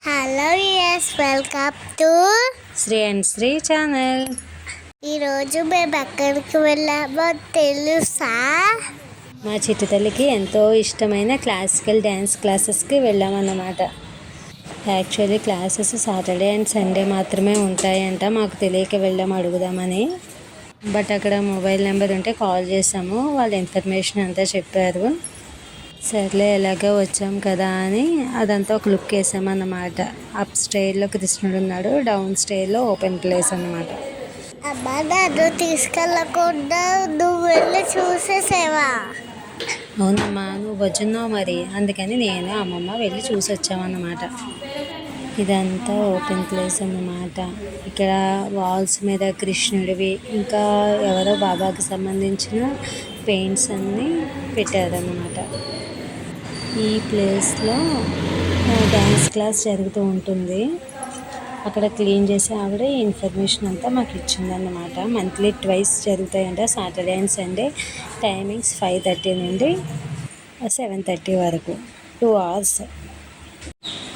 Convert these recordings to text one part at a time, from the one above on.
Hello yes welcome to Sri and Sri channel. ఈరోజు మేము ఎక్కడికి వెళ్ళామో తెలుసా? మా చిట్టి తల్లికి ఎంతో ఇష్టమైన క్లాసికల్ డ్యాన్స్ క్లాసెస్కి వెళ్ళామన్నమాట. Actually classes Saturday and Sunday మాత్రమే ఉంటాయంట. మాకు తెలియక వెళ్ళాము అడుగుదామని. బట్ అక్కడ మొబైల్ నెంబర్ ఉంటే కాల్ చేసాము, వాళ్ళ ఇన్ఫర్మేషన్ అంతా చెప్పారు. సర్లే ఎలాగో వచ్చాం కదా అని అదంతా ఒక లుక్ వేసామన్నమాట. అప్ స్టైర్లో కృష్ణుడు ఉన్నాడు, డౌన్ స్టైర్లో ఓపెన్ ప్లేస్ అన్నమాట. అమ్మా నన్ను తీసుకెళ్ళకుండా నువ్వు వెళ్ళి చూసేసేవా? అవునమ్మా, నువ్వు వచ్చున్నావు మరి, అందుకని నేను అమ్మమ్మ వెళ్ళి చూసి వచ్చామన్నమాట. ఇదంతా ఓపెన్ ప్లేస్ అన్నమాట. ఇక్కడ వాల్స్ మీద కృష్ణుడివి ఇంకా ఎవరో బాబాకి సంబంధించిన పెయింట్స్ అన్నీ పెట్టారన్నమాట. ఈ ప్లేస్లో డ్యాన్స్ క్లాస్ జరుగుతూ ఉంటుంది. అక్కడ క్లీన్ చేసే ఆవిడ ఇన్ఫర్మేషన్ అంతా మాకు ఇచ్చిందన్నమాట. మంత్లీ ట్వైస్ జరుగుతాయంట, సాటర్డే అండ్ సండే. టైమింగ్స్ 5:30 నుండి 7:30 వరకు, 2 hours.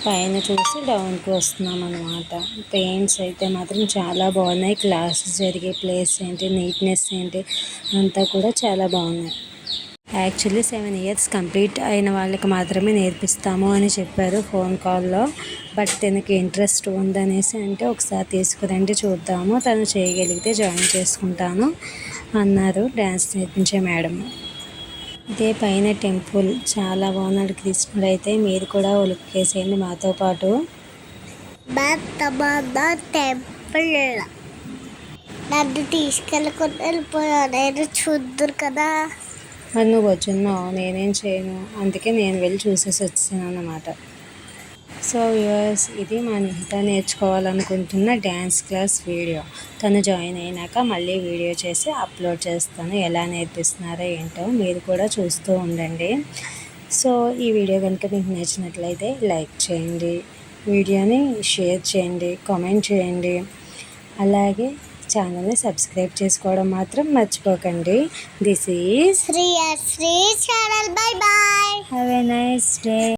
పైన చూసి డౌన్కి వస్తున్నాం అన్నమాట. పెయింట్స్ అయితే మాత్రం చాలా బాగున్నాయి. క్లాసెస్ జరిగే ప్లేస్ ఏంటి, నీట్నెస్ ఏంటి అంతా కూడా చాలా బాగున్నాయి. యాక్చువల్లీ 7 years కంప్లీట్ అయిన వాళ్ళకి మాత్రమే నేర్పిస్తాము అని చెప్పారు ఫోన్ కాల్లో. బట్ తనకి ఇంట్రెస్ట్ ఉందనేసి అంటే ఒకసారి తీసుకురండి చూద్దాము, తను చేయగలిగితే జాయిన్ చేసుకుంటాను అన్నారు డ్యాన్స్ నేర్పించే మేడం. ఇదే పైన టెంపుల్ చాలా బాగున్నాడు కృష్ణుడు అయితే. మీరు కూడా ఒలుక్కేసేయండి మాతో పాటు. టెంపుల్ నన్ను తీసుకెళ్ళకుండా వెళ్ళిపోయా, నేను చూద్దరు కదా. మరి నువ్వు వచ్చున్నావు, నేనేం చేయను, అందుకే నేను వెళ్ళి చూసేసి వచ్చాను అన్నమాట. సో వ్యూవర్స్, ఇది మా నిహిత నేర్చుకోవాలనుకుంటున్న డ్యాన్స్ క్లాస్ వీడియో. తను జాయిన్ అయినాక మళ్ళీ వీడియో చేసి అప్లోడ్ చేస్తాను. ఎలా నేర్పిస్తున్నారో ఏంటో మీరు కూడా చూస్తూ ఉండండి. సో ఈ వీడియో కనుక మీకు నచ్చినట్లయితే లైక్ చేయండి, వీడియోని షేర్ చేయండి, కామెంట్ చేయండి. అలాగే ఛానల్ని సబ్స్క్రైబ్ చేసుకోవడం మాత్రం మర్చిపోకండి. This is Sri channel. Bye bye. Have a nice day.